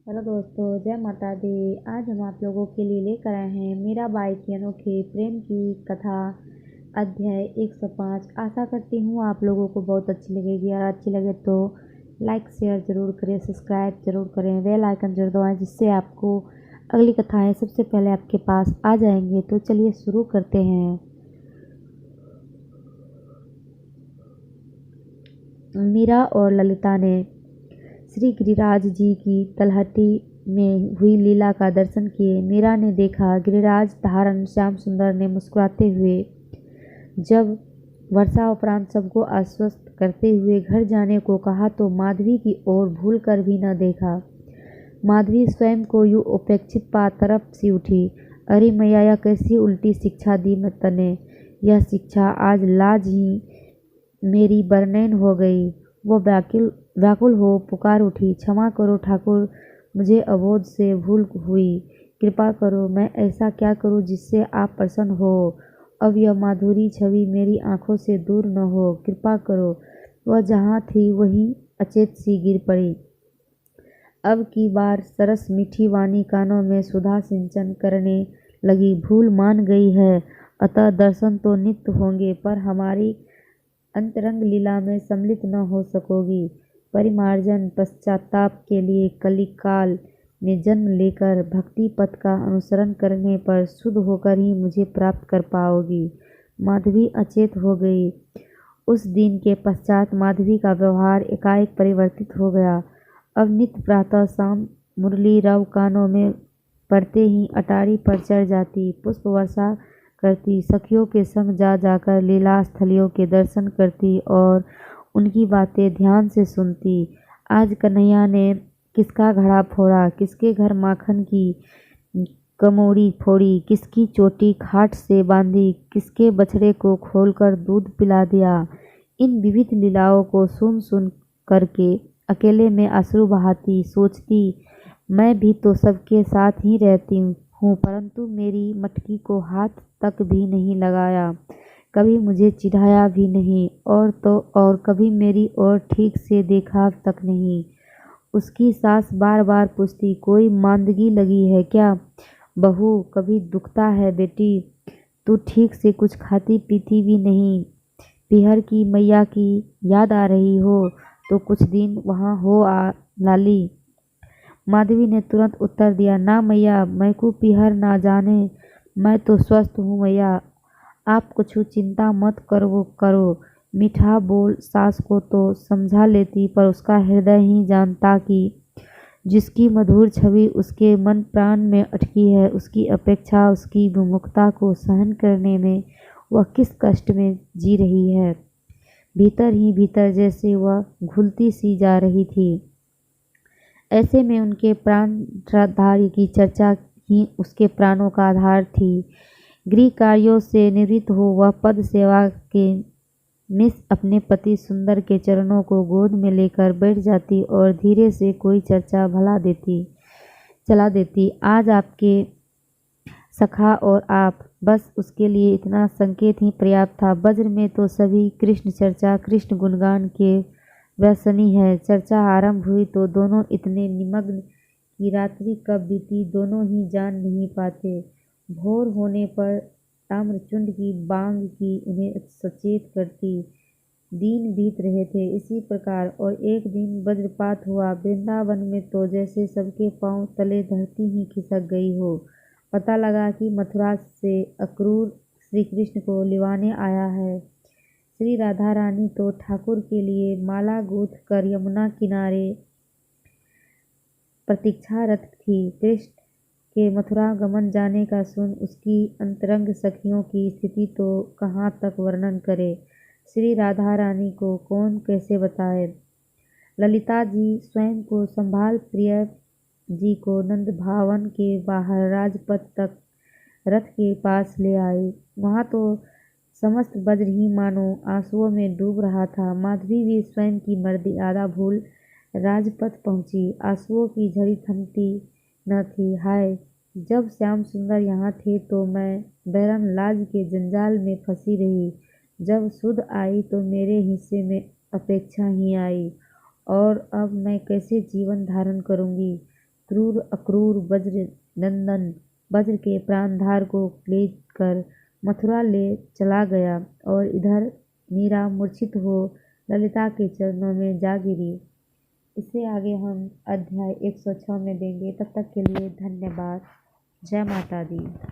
Hello दोस्तों, जय माता दी। आज हम आप लोगों के लिए लेकर आए हैं मीराबाई की अनोखे प्रेम की कथा अध्याय 105। आशा करती हूँ आप लोगों को बहुत अच्छी लगेगी और अच्छी लगे तो लाइक शेयर ज़रूर करें, सब्सक्राइब ज़रूर करें, बेल आइकन जरूर दबाएं जिससे आपको अगली कथाएं सबसे पहले आपके पास आ जाएंगे। तो चलिए शुरू करते हैं। मीरा और ललिता ने श्री गिरिराज जी की तलहटी में हुई लीला का दर्शन किए। मीरा ने देखा गिरिराज धारण श्याम सुंदर ने मुस्कुराते हुए जब वर्षा उपरांत सबको आश्वस्त करते हुए घर जाने को कहा तो माधवी की ओर भूल कर भी न देखा। माधवी स्वयं को यूँ उपेक्षित पा तरफ सी उठी। अरे मैया, यह कैसी उल्टी शिक्षा दी तने। यह शिक्षा आज लाज ही मेरी बरनैन हो गई। वो व्याकुल हो पुकार उठी, क्षमा करो ठाकुर, मुझे अबोध से भूल हुई। कृपा करो, मैं ऐसा क्या करूं जिससे आप प्रसन्न हो। अब यह माधुरी छवि मेरी आंखों से दूर न हो। कृपा करो। वह जहाँ थी वहीं अचेत सी गिर पड़ी। अब की बार सरस मीठी वाणी कानों में सुधा सिंचन करने लगी। भूल मान गई है, अतः दर्शन तो नित्य होंगे, पर हमारी अंतरंग लीला में सम्मिलित न हो सकोगी। परिमार्जन पश्चाताप के लिए कलिकाल में जन्म लेकर भक्ति पथ का अनुसरण करने पर शुद्ध होकर ही मुझे प्राप्त कर पाओगी। माधवी अचेत हो गई। उस दिन के पश्चात माधवी का व्यवहार एकाएक परिवर्तित हो गया। अब नित्य प्रातः शाम मुरली रव कानों में पड़ते ही अटारी पर चढ़ जाती, पुष्प वर्षा करती, सखियों के संग जा जाकर लीला स्थलियों के दर्शन करती और उनकी बातें ध्यान से सुनती। आज कन्हैया ने किसका घड़ा फोड़ा, किसके घर माखन की कमोड़ी फोड़ी, किसकी चोटी खाट से बांधी, किसके बछड़े को खोलकर दूध पिला दिया। इन विविध लीलाओं को सुन सुन करके अकेले में आंसू बहाती, सोचती, मैं भी तो सबके साथ ही रहती हूँ, परंतु मेरी मटकी को हाथ तक भी नहीं लगाया, कभी मुझे चिढ़ाया भी नहीं, और तो और कभी मेरी ओर ठीक से देखा तक नहीं। उसकी सास बार बार पूछती, कोई मांदगी लगी है क्या बहू, कभी दुखता है बेटी, तू ठीक से कुछ खाती पीती भी नहीं। पीहर की मैया की याद आ रही हो तो कुछ दिन वहाँ हो आ लाली। माधवी ने तुरंत उत्तर दिया, ना मैया, मैं को पीहर ना जाने, मैं तो स्वस्थ हूँ मैया, आप कुछ चिंता मत करो। मीठा बोल सास को तो समझा लेती, पर उसका हृदय ही जानता कि जिसकी मधुर छवि उसके मन प्राण में अटकी है, उसकी अपेक्षा, उसकी विमुखता को सहन करने में वह किस कष्ट में जी रही है। भीतर ही भीतर जैसे वह घुलती सी जा रही थी। ऐसे में उनके प्राणधारी की चर्चा ही उसके प्राणों का आधार थी। गृह कार्यों से निवृत्त हो वह पद सेवा के निस अपने पति सुंदर के चरणों को गोद में लेकर बैठ जाती और धीरे से कोई चर्चा चला देती। आज आपके सखा और आप, बस उसके लिए इतना संकेत ही पर्याप्त था। वज्र में तो सभी कृष्ण चर्चा, कृष्ण गुणगान के व्यसनी है। चर्चा आरंभ हुई तो दोनों इतने निमग्न कि रात्रि कब बीती दोनों ही जान नहीं पाते। भोर होने पर ताम्रचूंड की बांग की उन्हें सचेत करती। दिन बीत रहे थे इसी प्रकार, और एक दिन वज्रपात हुआ। वृंदावन में तो जैसे सबके पांव तले धरती ही खिसक गई हो। पता लगा कि मथुरा से अक्रूर श्री कृष्ण को लिवाने आया है। श्री राधा रानी तो ठाकुर के लिए माला गूंथ कर यमुना किनारे प्रतीक्षारत थी। कृष्ण के मथुरा गमन जाने का सुन उसकी अंतरंग सखियों की स्थिति तो कहाँ तक वर्णन करे। श्री राधा रानी को कौन कैसे बताए। ललिता जी स्वयं को संभाल प्रिय जी को नंद भावन के बाहर राजपथ तक रथ के पास ले आई। वहाँ तो समस्त वज्र ही मानो आंसुओं में डूब रहा था। माधवी भी स्वयं की मर्यादा भूल राजपथ पहुंची। आंसुओं की झड़ी थमती न थी। हाय, जब श्याम सुंदर यहाँ थे तो मैं बैरन लाज के जंजाल में फंसी रही। जब सुध आई तो मेरे हिस्से में अपेक्षा ही आई, और अब मैं कैसे जीवन धारण करूंगी। क्रूर अक्रूर वज्र नंदन वज्र के प्राणधार को ले कर मथुरा ले चला गया और इधर मीरा मूर्छित हो ललिता के चरणों में जा गिरी। इससे आगे हम अध्याय 106 में देंगे। तब तक के लिए धन्यवाद। जय माता दी।